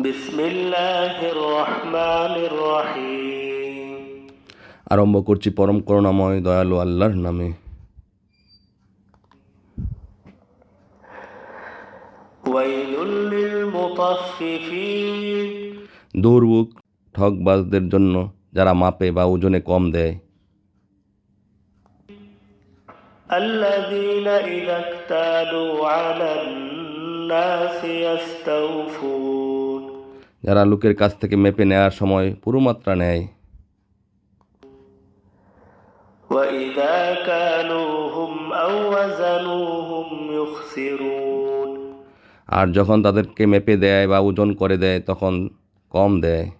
বিসমিল্লাহির রহমানির রহিম। আরম্ভ করছি পরম করুণাময় দয়ালু আল্লাহর নামে। ওয়াইলুল লিল মুতাফফিফিন। দুর্ভোগ ঠকবাজদের জন্য যারা মাপে বা ওজনে কম দেয়। আল্লাযীনা ইযা ইক্তালু আলান নাসি ইস্তাওফুন। যারা লোকের কাছ থেকে মেপে নেওয়ার সময় পুরো মাত্রা নেয়। ওয়া ইযা কালুহুম আও ওয়াজানুহুম ইউখসিরুন। আর যখন তাদেরকে মেপে দেয় বা ওজন করে দেয় তখন কম দেয়।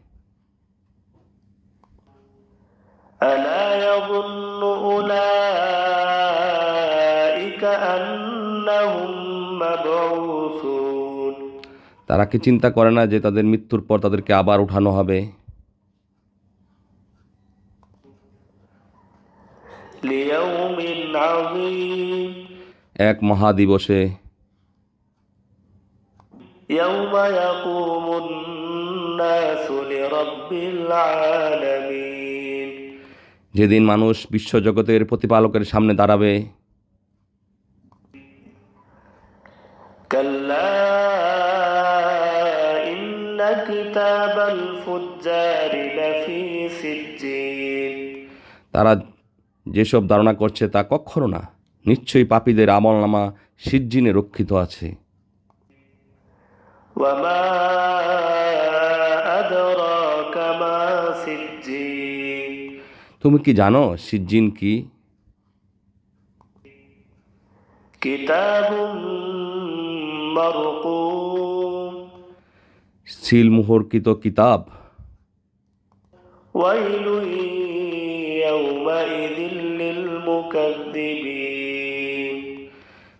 আলা ইয়াযুন্নু উলাইকা আন্নাহুম মাবউসুন। তারা কি চিন্তা করে না যে তাদের মৃত্যুর পর তাদেরকে আবার উঠানো হবে? লিয়াউমিন আযীম। এক মহাদিবসে। ইয়াউমা ইয়াকুমুন নাসু লিরাব্বিল আলামিন। যেদিন মানুষ বিশ্বজগতের প্রতিপালকের সামনে দাঁড়াবে। কাল্লা ইন্না কিতাবাল ফুজ্জারি লাফি সিজ্জিন। তারা যেসব ধারণা করছে তা কখনো না। নিশ্চয়ই পাপীদের আমলনামা সিজ্জিনে রক্ষিত আছে। ওয়া মা আদরাকা মা সিজ্জিন। তুমি কি জানো সিজ্জিন কি? কিতাবুম মারকুম। সিলমোহরকৃত কিতাব। ওয়াইলুন ইয়াউমাইযিল লিল মুকাদ্দিবিন।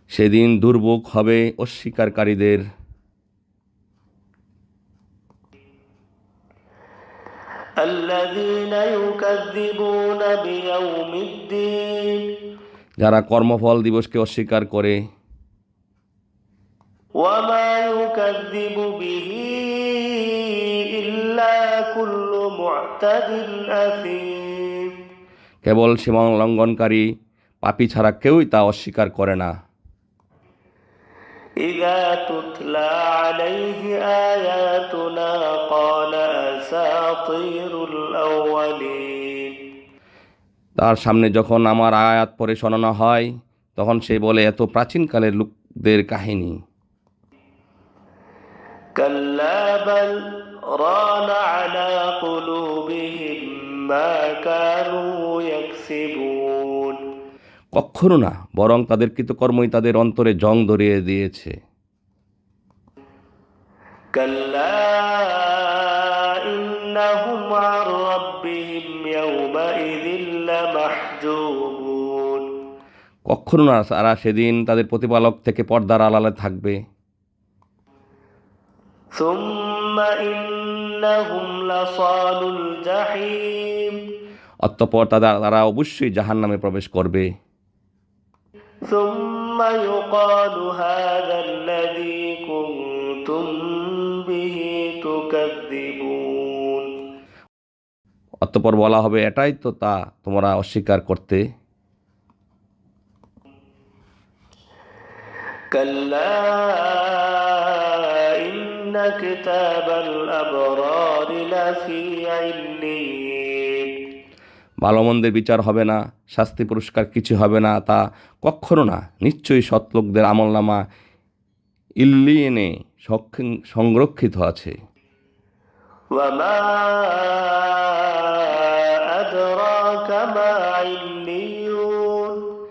সেদিন দুর্ভোগ হবে অস্বীকারীদের। আল্লাযীনা ইউকাযযিবুনা বিয়াউমিদ্দিন। যারা কর্মফল দিবসকে অস্বীকার করে। ওয়া মা ইউকাযযিবু বিহি ইল্লা কুল্লু মু'তাদিন আযীম। কেবল সীমা লঙ্ঘনকারী পাপী ছাড়া কেউই তা অস্বীকার করে না। ইযা তুতলা আলাইহি আয়াতুনা ক্বালা আসাতিরুল আউয়ালিন। তার সামনে যখন আমার আয়াত পড়ে শোনানো হয় তখন সে বলে এত প্রাচীনকালের লোকদের কাহিনী। কাল্লা বাল রানা আলা কুলুবিহিম মা কানু ইয়াকসিবুন। কখনো না, বরং তাদের কৃতকর্মই তাদের অন্তরে জং ধরিয়ে দিয়েছে। কাল্লা ইন্নাহুম আন রাব্বিহিম ইয়াওমাইযিন লামাহজুবুন। কখনো না, তারা সেদিন তাদের প্রতিপালক থেকে পর্দার আড়ালে থাকবে। সুম্মা ইন্নাহুম লাসালুল জাহিম। অতঃপর তারা অবশ্যই জাহান্নামে প্রবেশ করবে। সুম্মা ইউকালু হাযাল্লাযী কুনতুম বিহি তুকাযযিবুন। অতঃপর বলা হবে, এটাই তো তা তোমরা অস্বীকার করতে। কাল্লা ইন্না কিতাবাল আবরারি লাফি ইল্লিয়িন। ভালো মন্দের বিচার হবে না, শাস্তি পুরস্কার কিছু হবে না, তা কখনো না। নিশ্চয়ই সৎলোকদের আমলনামা ইল্লিয়িনে সংরক্ষিত আছে। ওয়া মা আদরাকা মা ইল্লিয়ুন।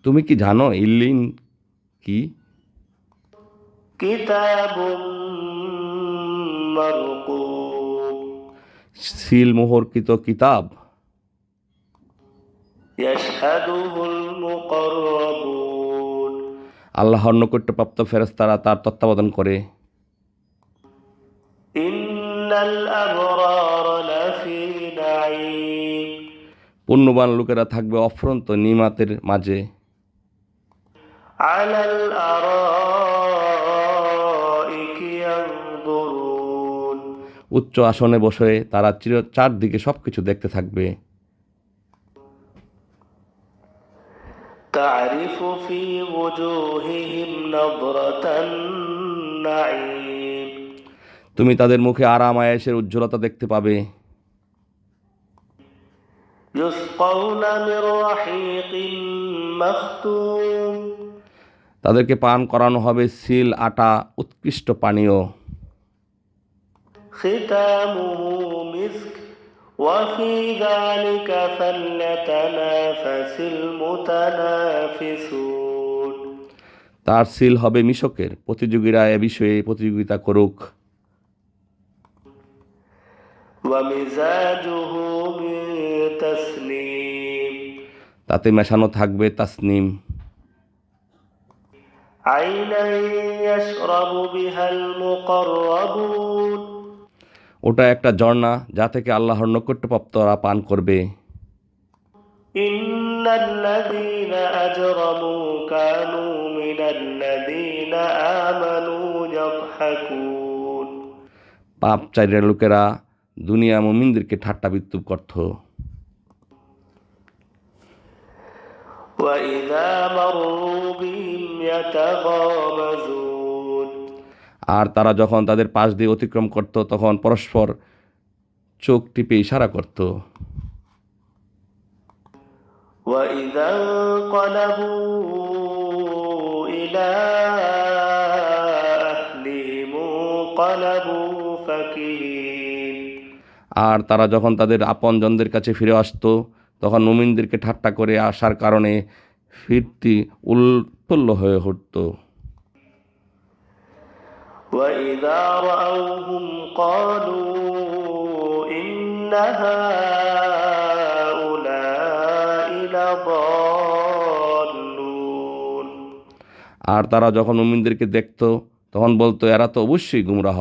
তুমি কি জানো ইল্লিন কি? কিতাবুম মারকুম। সিলমোহরকৃত কিতাব। ইয়াশহাদুহুল মুকাররাবুন। আল্লাহর নৈকট্যপ্রাপ্ত ফেরেশতারা তার তত্ত্বাবধান করে। ইন্নাল আবরারা লাফি নাঈম। পুণ্যবান লোকেরা থাকবে অফুরন্ত নিমাতের মাঝে। আলাল আরাইকি ইয়ানজুরুন। উচ্চ আসনে বসে তারা চারদিকে সবকিছু দেখতে থাকবে। تعرف في وجوههم نضرة النعيم তুমি তাদের মুখে আরাম আয়েশের উজ্জ্বলতা দেখতে পাবে। يسقون من رحيق مختوم তাদেরকে পান করানো হবে সিল আটা উৎকৃষ্ট পানীয়। ختامه مسك وفي ذلك فليتنافس المتنافسون তার সিল হবে মিশকের, প্রতিযোগীরা এ বিষয়ে প্রতিযোগিতা করুক। ومزاجه من تسنيم তাতে মেশানো থাকবে তাসনিম। عينا يشرب بها المقربون ওটা একটা ঝর্ণা যা থেকে আল্লাহর নৈকট্যপ্রাপ্তরা পান করবে। إن الذين أجرموا كانوا من الذين آمنوا يضحكون পাপচারীরা লোকেরা দুনিয়া মুমিনদেরকে ঠাট্টা বিদ্রুপ করত। وإذا مروا بهم يتغامزون আর তারা যখন তাদের পাশ দিয়ে অতিক্রম করত তখন পরস্পর চোখ টিপে ইশারা করত। وإذا انقلبوا إلى أهلهم انقلبوا فكهين আর তারা যখন তাদের আপনজনদের কাছে ফিরে আসতো তখন মুমিনদেরকে ঠাট্টা করে আসার কারণে ফিরতি উৎফুল্ল হয়ে উঠত। وإذا رأوهم قالوا إن هؤلاء لضالون আর তারা যখন মুমিনদেরকে দেখত তখন বলতো এরা তো অবশ্যই গুমরাহ।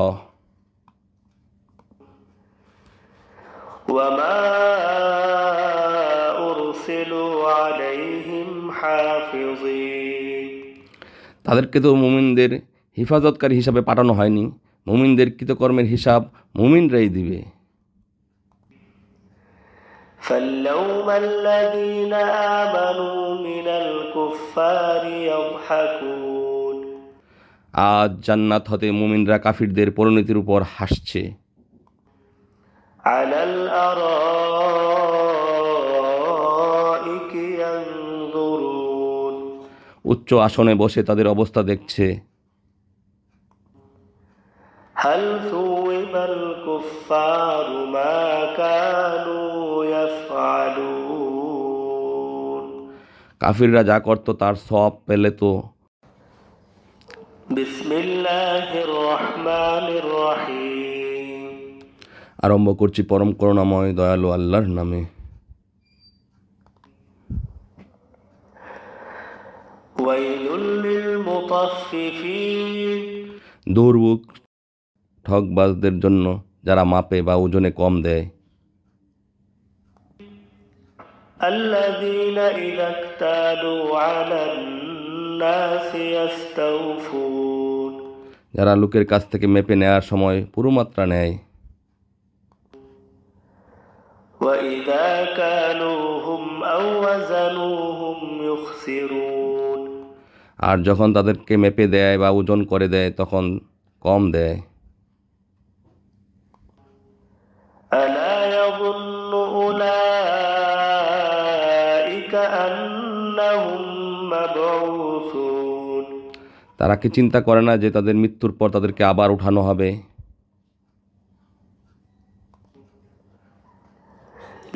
وما أرسلوا عليهم حافظين তাদেরকে তো মুমিনদের হিফাজতকারী হিসাবে পাঠানো হয়নি, মুমিনদের কৃতকর্মের হিসাব মুমিনরাই দিবে। فاليوم الذين آمنوا من الكفار يضحكون আজ জান্নাত হতে মুমিনরা কাফিরদের পরিণতির উপর হাসছে। على الأرائك ينظرون উচ্চ আসনে বসে তাদের অবস্থা দেখছে। هل ثوب الكفار ما كانوا يفعلون কাফিররা যা করত তার সওয়াব পেলে তো। بسم الله الرحمن الرحيم আরম্ভ করছি পরম করুণাময় দয়ালু আল্লাহর নামে। ويل للمطففين দুর্ভোগ ঠকবাজদের জন্য যারা মাপে বা ওজনে কম দেয়। الذين إذا اكتالوا على الناس يستوفون যারা লোকের কাছ থেকে মেপে নেওয়ার সময় পুরো মাত্রা নেয়। وإذا كالوهم أو وزنوهم يخسرون আর যখন তাদেরকে মেপে দেয় বা ওজন করে দেয় তখন কম দেয়। ألا يظن أولئك أنهم مبعوثون তারা কি চিন্তা করে না যে তাদের মৃত্যুর পর তাদেরকে আবার উঠানো হবে?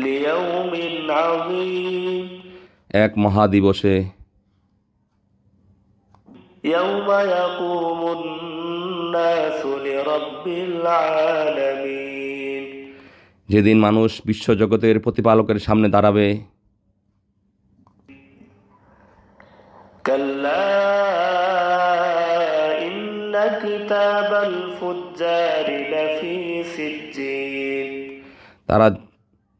ليوم عظيم এক মহাদিবসে يوم يقوم الناس لرب العالمين যেদিন মানুষ বিশ্বজগতের প্রতিপালকের সামনে দাঁড়াবে। كلا إن كتاب الفجار لفي سجين তারা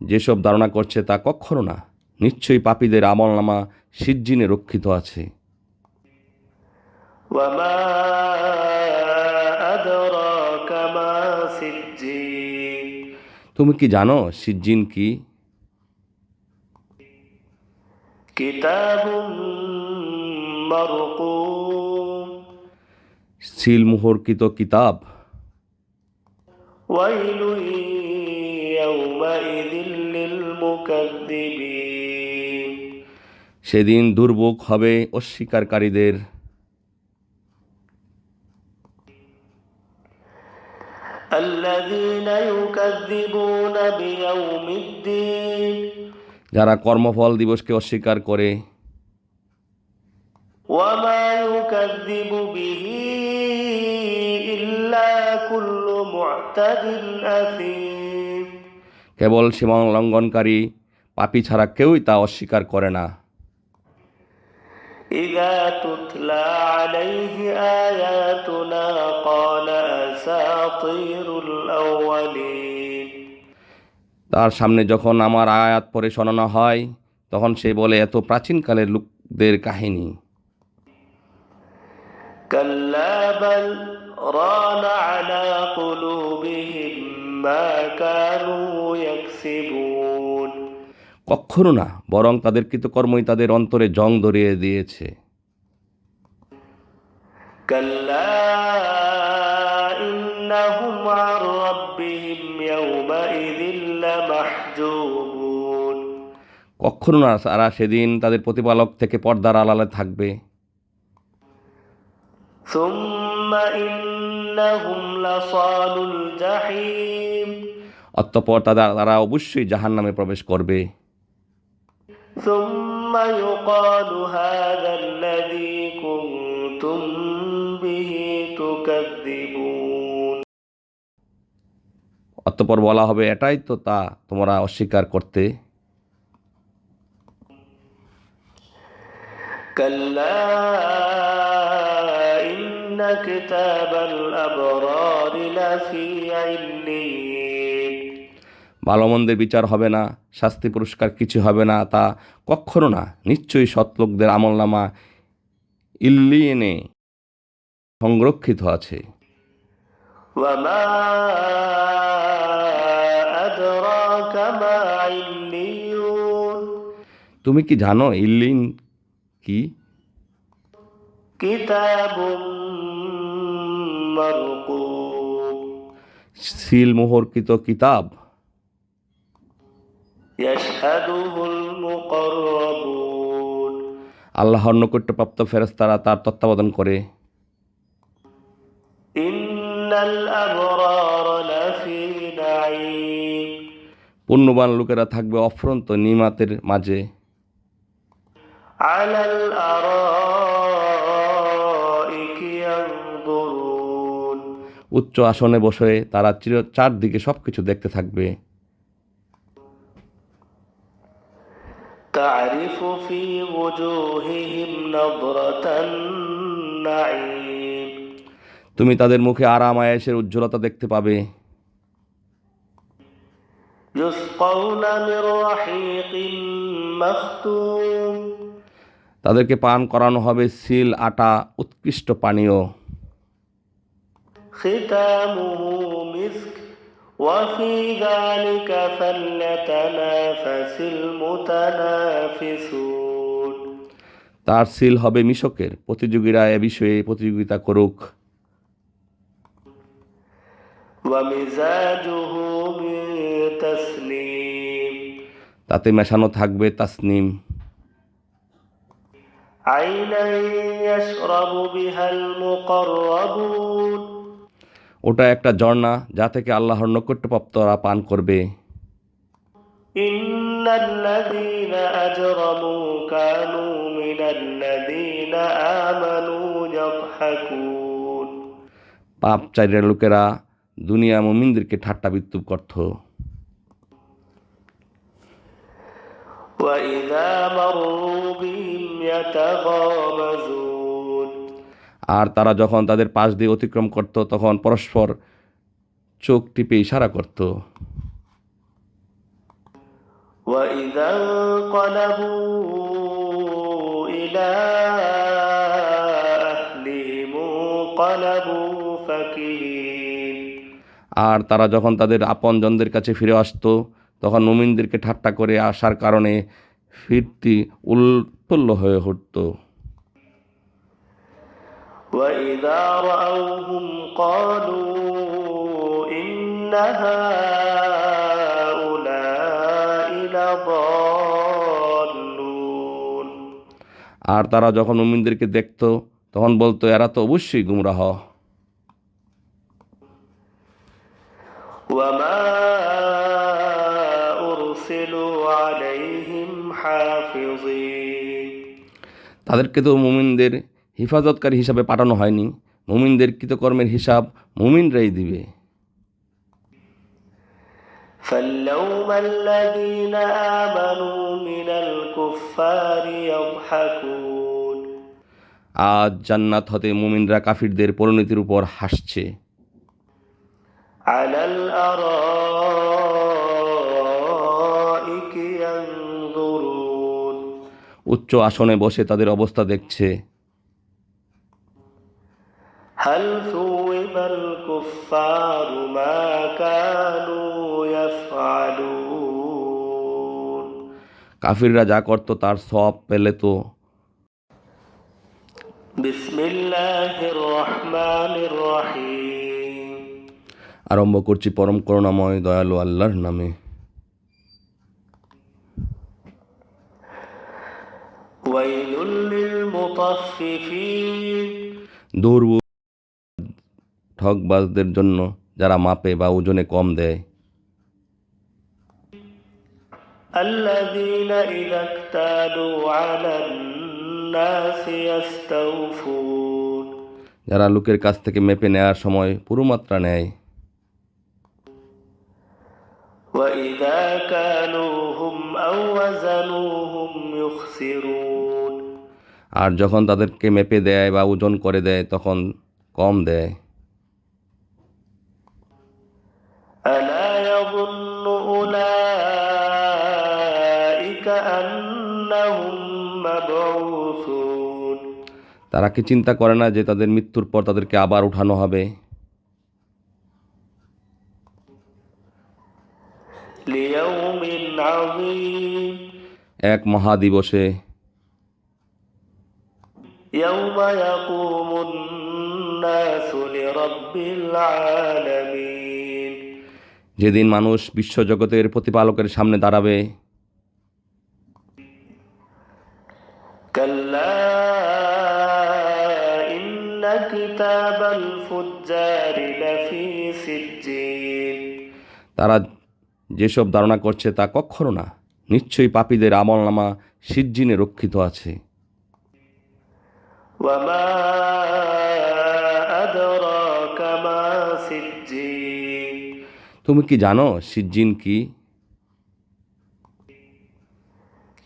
যেসব ধারণা করছে তা কখনো না, নিশ্চয়ই পাপীদের আমলনামা সিজ্জিনে রক্ষিত আছে। وما أدراك ما سجين তুমি কি জানো সিজ্জিন কি? كتاب مرقوم সিল মুহরকৃত কিতাব। ويل يومئذ للمكذبين সেদিন দুর্ভোগ হবে অস্বীকারীদের। الذين يكذبون بيوم الدين যারা কর্মফল দিবসকে অস্বীকার করে। وما يكذب به إلا كل معتد أثيم কেবল সীমা লঙ্ঘনকারী পাপী ছাড়া কেউই তা অস্বীকার করে না। إذا تتلى عليه آياتنا قال أساطير الأولين তার সামনে যখন আমার আয়াত পড়ে শোনানো হয় তখন সে বলে এত প্রাচীনকালের লোকদের কাহিনী। كلا بل ران على قلوبهم ما كانوا يكسبون কখনো না, বরং তাদের কৃতকর্মই তাদের অন্তরে জং ধরিয়ে দিয়েছে। كلا إنهم عن ربهم يومئذ لمحجوبون কখনো না, তারা সেদিন তাদের প্রতিপালক থেকে পর্দার আড়ালে থাকবে। ثم إنهم لصالو الجحيم অতঃপর তারা অবশ্যই জাহান্নামে প্রবেশ করবে। ثم يقال هذا الذي كنتم به تكذبون অতঃপর বলা হবে এটাই তো তা তোমরা অস্বীকার করতে। كلا إن كتاب الأبرار لفي عليين ভালো মন্দের বিচার হবে না, শাস্তি পুরস্কার কিছু হবে না, তা কখনো না, নিশ্চয়ই সৎলোকদের আমলনামা ইল্লিয়েনে সংরক্ষিত আছে। وما أدراك ما عليون তুমি কি জানো ইল্লিন কি? كتاب مرقوم সিল মোহরকৃত কিতাব। يشهده المقربون আল্লাহর নৈকট্যপ্রাপ্ত ফেরেশতারা তার তত্ত্বাবধান করে। إن الأبرار لفي نعيم পুণ্যবান লোকেরা থাকবে অফুরন্ত নিমাতের মাঝে। على الأرائك ينظرون উচ্চ আসনে বসে তারা চারদিকে সবকিছু দেখতে থাকবে। تعرف في وجوههم نضرة النعيم তুমি তাদের মুখে আরাম আয়েশের উজ্জ্বলতা দেখতে পাবে। يسقون من رحيق مختوم তাদেরকে পান করানো হবে সিল আটা উৎকৃষ্ট পানীয়। ختامه مسك وفي ذلك فليتنافس المتنافسون তার সিল হবে মিশকের, প্রতিযোগীরা এ বিষয়ে প্রতিযোগিতা করুক। ومزاجه من تسنيم তাতে মেশানো থাকবে তাসনিম। عينا يشرب بها المقربون ওটা একটা ঝর্ণা যা থেকে আল্লাহর নৈকট্যপ্রাপ্তরা পান করবে। إن الذين أجرموا كانوا من الذين آمنوا يضحكون পাপচারীরা লোকেরা দুনিয়া মুমিনদেরকে ঠাট্টা বিদ্রুপ করত। وإذا مروا بهم يتغامزون আর তারা যখন তাদের পাশ দিয়ে অতিক্রম করত তখন পরস্পর চোখ টিপে ইশারা করত। وإذا انقلبوا إلى أهلهم انقلبوا فكهين আর তারা যখন তাদের আপনজনদের কাছে ফিরে আসতো তখন মুমিনদেরকে ঠাট্টা করে আসার কারণে ফিরতি উৎফুল্ল হয়ে উঠত। وإذا رأوهم قالوا إن هؤلاء لضالون আর তারা যখন মুমিনদেরকে দেখত তখন বলতো এরা তো অবশ্যই গুমরাহ। وما أرسلوا عليهم حافظين তাদেরকে তো মুমিনদের হিফাজতকারী হিসাবে পাঠানো হয়নি, মুমিনদের কৃতকর্মের হিসাব মুমিনরাই দিবে। فاليوم الذين آمنوا من الكفار يضحكون আজ জান্নাত হতে মুমিনরা কাফিরদের পরিণতির উপর হাসছে। على الأرائك ينظرون উচ্চ আসনে বসে তাদের অবস্থা দেখছে। هل ثوب الكفار ما كانوا يفعلون কাফিররা যা করত তার সওয়াব পেলে তো। بسم الله الرحمن الرحيم আরম্ভ করছি পরম করুণাময় দয়ালু আল্লাহর নামে। ويل للمطففين দুর্ভোগ ঠকবাজদের জন্য যারা মাপে বা ওজনে কম দেয়। الذين إذا اكتالوا على الناس يستوفون যারা লোকের কাছ থেকে মেপে নেয়ার সময় পুরো মাত্রা নেয়। وإذا كالوهم أو وزنوهم يخسرون আর যখন তাদেরকে মেপে দেয় বা ওজন করে দেয় তখন কম দেয়। ألا يظن أولئك أنهم مبعوثون তারা কি চিন্তা করে না যে তাদের মৃত্যুর পর তাদেরকে আবার উঠানো হবে? ليوم عظيم এক মহাদিবসে يوم يقوم الناس لرب العالمين যেদিন মানুষ বিশ্বজগতের প্রতিপালকের সামনে দাঁড়াবে। كلا إن كتاب الفجار لفي سجين তারা যেসব ধারণা করছে তা কখনো না, নিশ্চয়ই পাপীদের আমলনামা সিজ্জিনে রক্ষিত আছে। وما أدراك ما سجين তুমি কি জানো সিজ্জিন কি?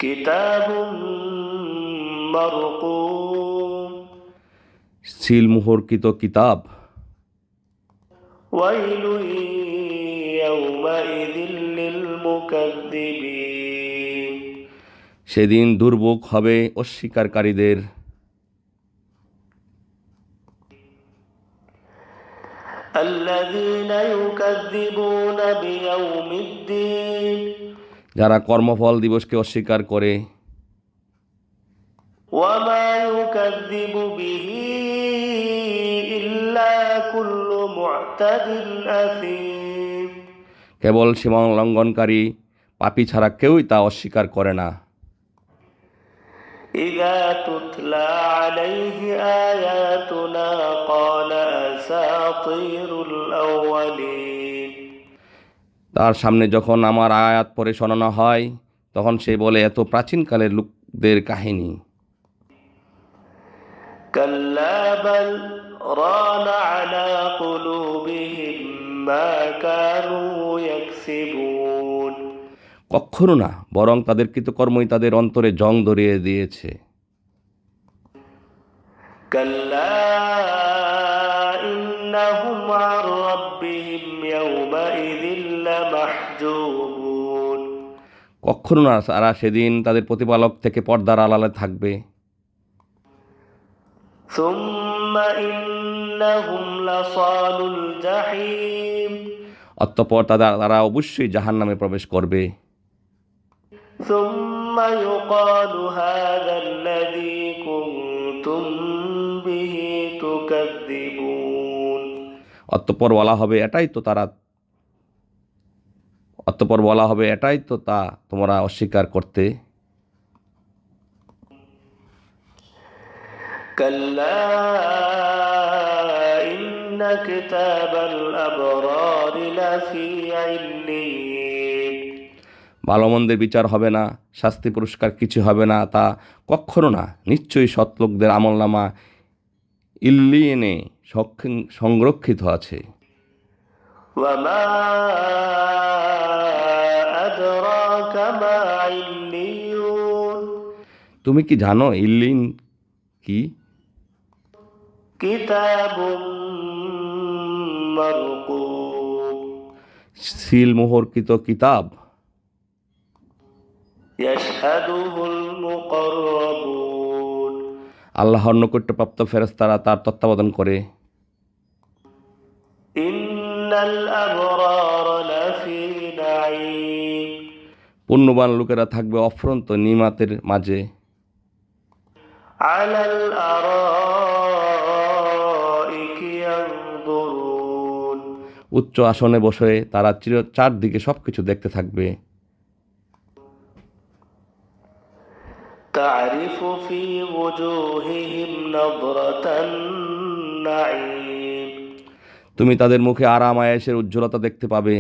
كتاب مرقوم সিলমোহরকৃত কিতাব। ويل يومئذ للمكذبين সেদিন দুর্ভোগ হবে অস্বীকারীদের। الذين يكذبون بيوم الدين যারা কর্মফল দিবসকে অস্বীকার করে। وما يكذب به إلا كل معتد أثيم কেবল সীমা লঙ্ঘনকারী পাপী ছাড়া কেউই তা অস্বীকার করে না। إذا تتلى عليه آياتنا قال أساطير الأولين তার সামনে যখন আমার আয়াত পড়ে শোনানো হয় তখন সে বলে এত প্রাচীনকালের লোকদের কাহিনী। كلا بل ران على قلوبهم ما كانوا يكسبون কখনো না, বরং তাদের কৃতকর্মই তাদের অন্তরে জং ধরিয়ে দিয়েছে। كلا إنهم عن ربهم يومئذ لمحجوبون কখনো না, তারা সেদিন তাদের প্রতিপালক থেকে পর্দার আড়ালে থাকবে। ثم إنهم لصالو الجحيم অতঃপর তারা অবশ্যই জাহান্নামে প্রবেশ করবে। ثم يقال هذا الذي كنتم به تكذبون অতঃপর বলা হবে এটাই তো তা তোমরা অস্বীকার করতে। كلا إن كتاب الأبرار لفي عليين ভালো মন্দের বিচার হবে না, শাস্তি পুরস্কার কিছু হবে না, তা কখনো না। নিশ্চয়ই সৎলোকদের আমলনামা ইল্লিয়িনে সংরক্ষিত আছে। وما أدراك ما عليون তুমি কি জানো ইল্লিন কি? كتاب مرقوم সিল মোহরকৃত কিতাব। يشهده المقربون আল্লাহর নৈকট্যপ্রাপ্ত ফেরেশতারা তার তত্ত্বাবধান করে। إن الأبرار لفي نعيم পুণ্যবান লোকেরা থাকবে অফুরন্ত নিমাতের মাঝে। على الأرائك ينظرون উচ্চ আসনে বসে তারা চারদিকে সবকিছু দেখতে থাকবে। تعرف في وجوههم نضرة النعيم তুমি তাদের মুখে আরাম আয়েশের উজ্জ্বলতা দেখতে পাবে।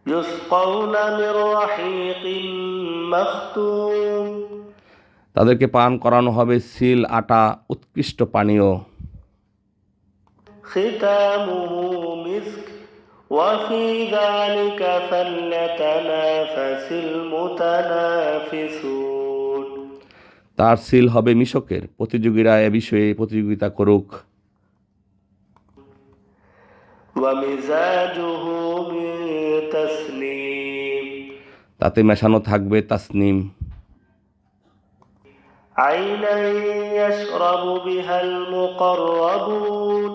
يسقون من رحيق مختوم তাদেরকে পান করানো হবে সিল আটা উৎকৃষ্ট পানীয়। ختامه مسك وفي ذلك فليتنافس المتنافسون তার সিল হবে মিশকের, প্রতিযোগীরা এ বিষয়ে প্রতিযোগিতা করুক। ومزاجه من تسنيم তাতে মেশানো থাকবে তাসনিম। عينا يشرب بها المقربون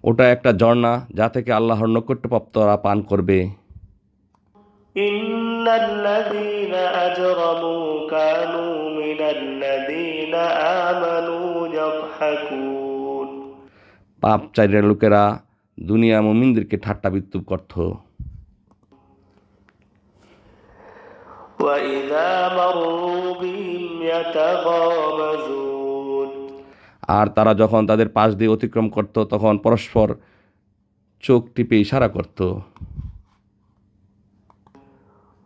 ওটা একটা ঝর্ণা যা থেকে আল্লাহর নৈকট্যপ্রাপ্তরা পান করবে। إن الذين أجرموا كانوا من الذين آمنوا يضحكون পাপচারীরা লোকেরা দুনিয়া মুমিনদেরকে ঠাট্টা বিদ্রুপ করত। وإذا مروا بهم يتغامزون আর তারা যখন তাদের পাশ দিয়ে অতিক্রম করত তখন পরস্পর চোখ টিপে ইশারা করত।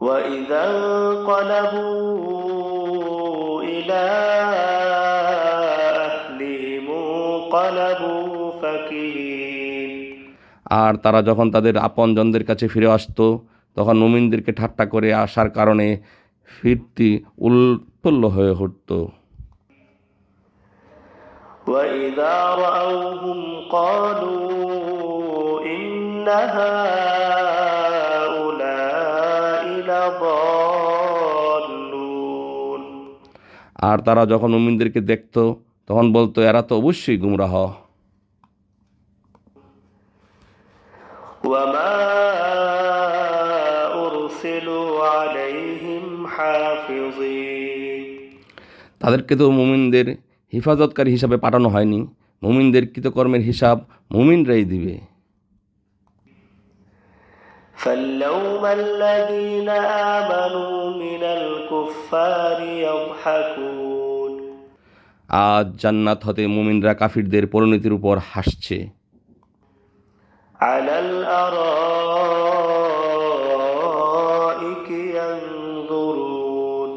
وإذا انقلبوا إلى أهلهم انقلبوا فكهين আর তারা যখন তাদের আপনজনদের কাছে ফিরে আসতো তখন মুমিনদেরকে ঠাট্টা করে আসার কারণে ফিরতি উৎফুল্ল হয়ে উঠত। وإذا رأوهم قالوا إن هؤلاء لضالون আর তারা যখন মুমিনদেরকে দেখত তখন বলতো এরা তো অবশ্যই গুমরাহ। وما أرسلوا عليهم حافظين তাদেরকে তো মুমিনদের হিফাজতকারী হিসাবে পাঠানো হয়নি, মুমিনদের কৃতকর্মের হিসাব মুমিনরাই দিবে। فاليوم الذين آمنوا من الكفار يضحكون আজ জান্নাত হতে মুমিনরা কাফিরদের পরিণতির উপর হাসছে। على الأرائك ينظرون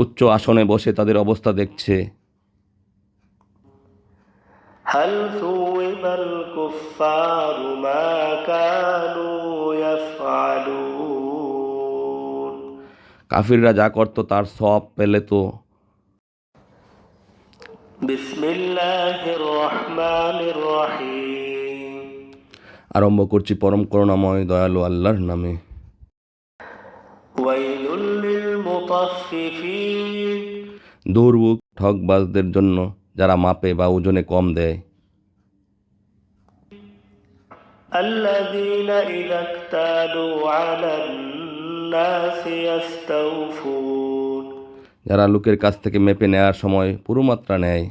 উচ্চ আসনে বসে তাদের অবস্থা দেখছে। هل ثوب الكفار ما كانوا يفعلون কাফিররা যা করত তার সওয়াব পেলে তো। بسم الله الرحمن الرحيم আরম্ভ করছি পরম করুণাময় দয়ালু আল্লাহর নামে। ويل للمطففين দুর্ভোগ ঠকবাজদের জন্য যারা মাপে বা ওজনে কম দেয়। الذين إذا اكتالوا على الناس يستوفون যারা লোকের কাছ থেকে মেপে নেয়ার সময় পুরো মাত্রা নেয়,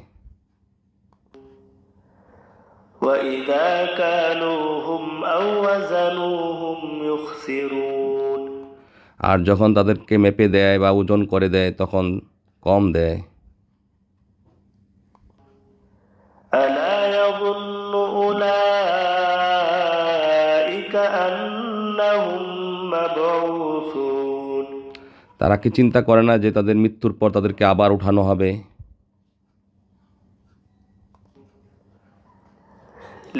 وإذا كالوهم أو وزنوهم يخسرون আর যখন তাদেরকে মেপে দেয় বা ওজন করে দেয় তখন কম দেয়। ألا يظن أولئك أنهم مبعوثون তারা কি চিন্তা করে না যে তাদের মৃত্যুর পর তাদেরকে আবার উঠানো হবে?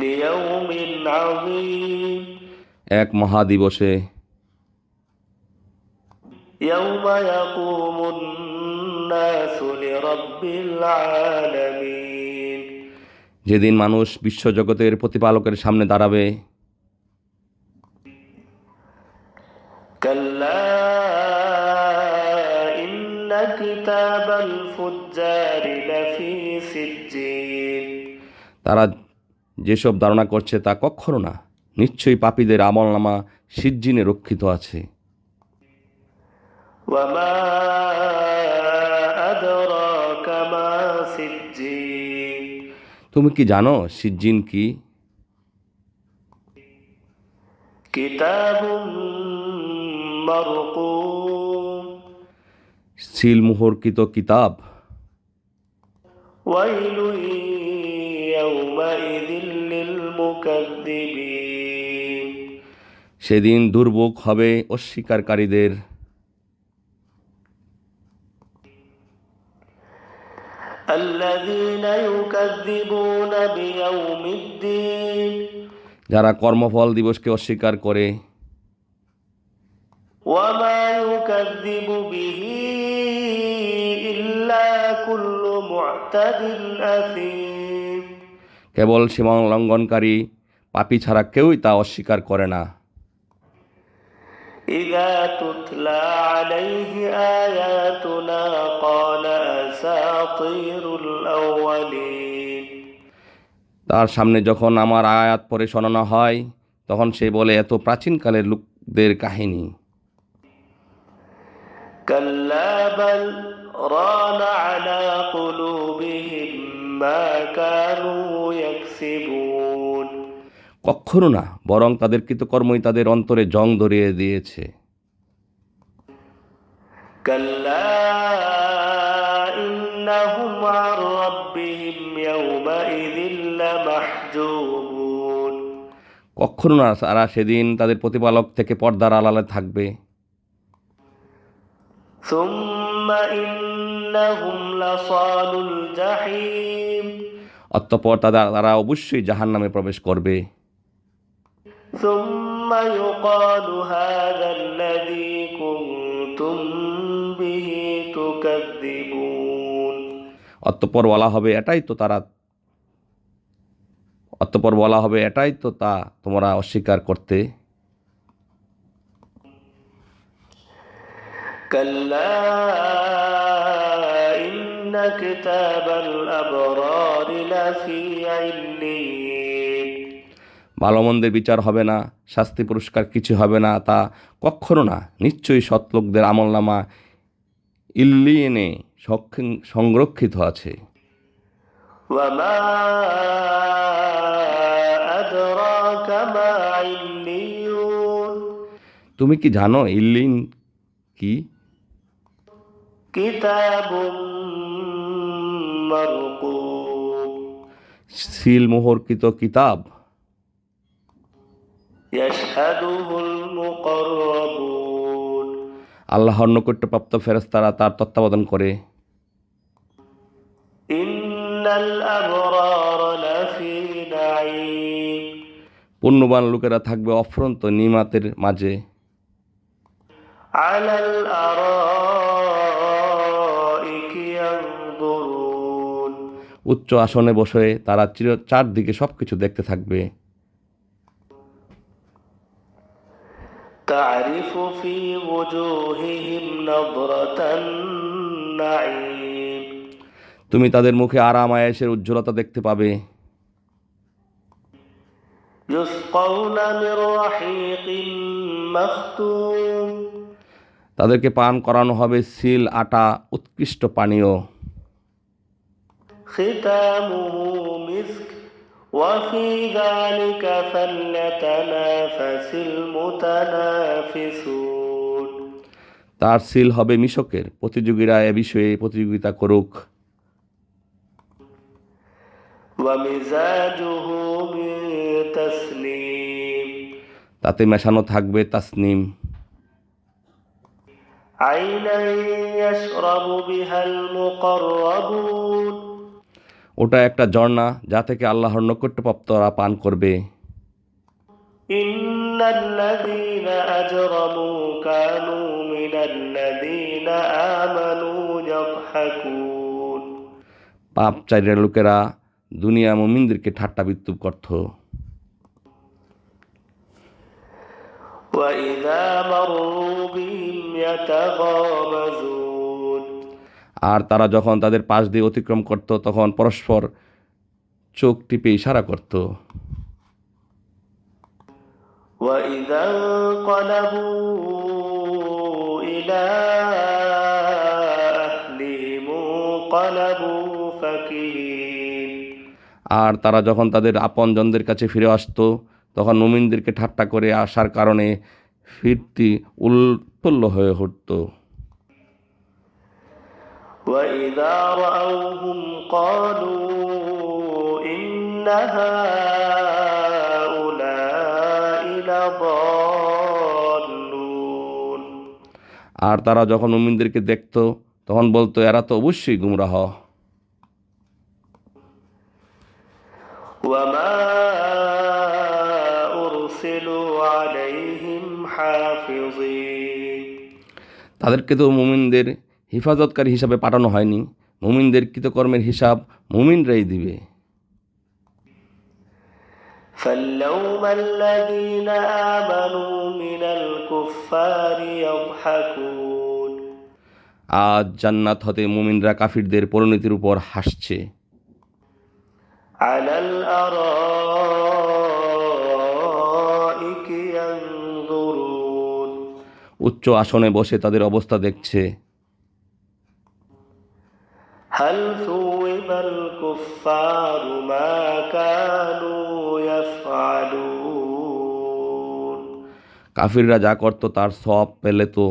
ليوم عظيم এক মহাদিবসে, يوم يقوم الناس لرب العالمين যেদিন মানুষ বিশ্বজগতের প্রতিপালকের সামনে দাঁড়াবে। كلا إن كتاب الفجار لفي سجين তারা যেসব ধারণা করছে তা কখনো না, নিশ্চয়ই পাপীদের আমলনামা সিজ্জিনে রক্ষিত আছে। وما أدراك ما سجين তুমি কি জানো সিজ্জিন কি? كتاب مرقوم সিলমোহরকৃত কিতাব। ويل يومئذ للمكذبين সেদিন দুর্ভোগ হবে অস্বীকারীদের। الذين يكذبون بيوم الدين যারা কর্মফল দিবসকে অস্বীকার করে। وما يكذب به إلا كل معتد أثيم কেবল সীমা লঙ্ঘনকারী পাপী ছাড়া কেউই তা অস্বীকার করে না। إذا تتلى عليه آياتنا قال أساطير الأولين তার সামনে যখন আমার আয়াত পড়ে শোনানো হয় তখন সে বলে এত প্রাচীনকালের লোকদের কাহিনী। كلا بل ران على قلوبهم ما كانوا يكسبون কখনো না, বরং তাদের কৃতকর্মই তাদের অন্তরে জং ধরিয়ে দিয়েছে। كلا إنهم عن ربهم يومئذ لمحجوبون কখনো না, তারা সেদিন তাদের প্রতিপালক থেকে পর্দার আড়ালে থাকবে। ثم إنهم لصال الجحيم অতঃপর তারা অবশ্যই জাহান্নামে প্রবেশ করবে। ثم يقال هذا الذي كنتم به تكذبون অতঃপর বলা হবে এটাই তো তা তোমরা অস্বীকার করতে। كلا إن كتاب الأبرار لفي عليين ভালো মন্দের বিচার হবে না, শাস্তি পুরস্কার কিছু হবে না, তা কখনো না, নিশ্চয়ই সৎলোকদের আমলনামা ইল্লিয়েনে সংরক্ষিত আছে। وما أدراك ما عليون তুমি কি জানো ইল্লিন কি? كتاب مرقوم সিলমোহরকৃত কিতাব। يشهده المقربون আল্লাহর নৈকট্যপ্রাপ্ত ফেরেশতারা তার তত্ত্বাবধান করে। إن الأبرار لفي نعيم পুণ্যবান লোকেরা থাকবে অফ্রন্ত নিমাতের মাঝে। على الأرائك ينظرون উচ্চ আসনে বসে তারা চারদিকে সবকিছু দেখতে থাকবে। تعرف في وجوههم نظرة النعيم তুমি তাদের মুখে আরাম আয়েশের উজ্জ্বলতা দেখতে পাবে। يسقون من رحيق مختوم তাদেরকে পান করানো হবে সিল আটা উৎকৃষ্ট পানীয়। ختامه مسك وفي ذلك فليتنافس المتنافسون তার সিল হবে মিশকের, প্রতিযোগীরা এ বিষয়ে প্রতিযোগিতা করুক। ومزاجه من تسنيم তাতে মেশানো থাকবে তাসনিম। عينا يشرب بها المقربون ওটা একটা ঝর্ণা যা থেকে আল্লাহর নৈকট্যপ্রাপ্তরা পান করবে। إن الذين أجرموا كانوا من الذين آمنوا يضحكون পাপচারীরা লোকেরা দুনিয়া মুমিনদেরকে ঠাট্টা বিদ্রুপ করত। وإذا مروا بهم يتغامزون আর তারা যখন তাদের পাশ দিয়ে অতিক্রম করত তখন পরস্পর চোখ টিপে ইশারা করত। وإذا انقلبوا إلى أهلهم انقلبوا فكهين আর তারা যখন তাদের আপনজনদের কাছে ফিরে আসতো তখন মুমিনদেরকে ঠাট্টা করে আসার কারণে ফিরতি উৎফুল্ল হয়ে উঠত। وإذا رأوهم قالوا إن هؤلاء لضالون আর তারা যখন মুমিনদেরকে দেখত তখন বলতো এরা তো অবশ্যই গুমরাহ। وما أرسلوا عليهم حافظين তাদেরকে তো মুমিনদের হিফাজতকারী হিসাবে পাঠানো হয়নি, মুমিনদের কৃতকর্মের হিসাব মুমিনরাই দিবে। فاليوم الذين آمنوا من الكفار يضحكون আজ জান্নাত হতে মুমিনরা কাফিরদের পরিণতির উপর হাসছে। على الأرائك ينظرون উচ্চ আসনে বসে তাদের অবস্থা দেখছে। هل ثوب الكفار ما كانوا يفعلون কাফিররা যা করত তার সওয়াব পেলে তো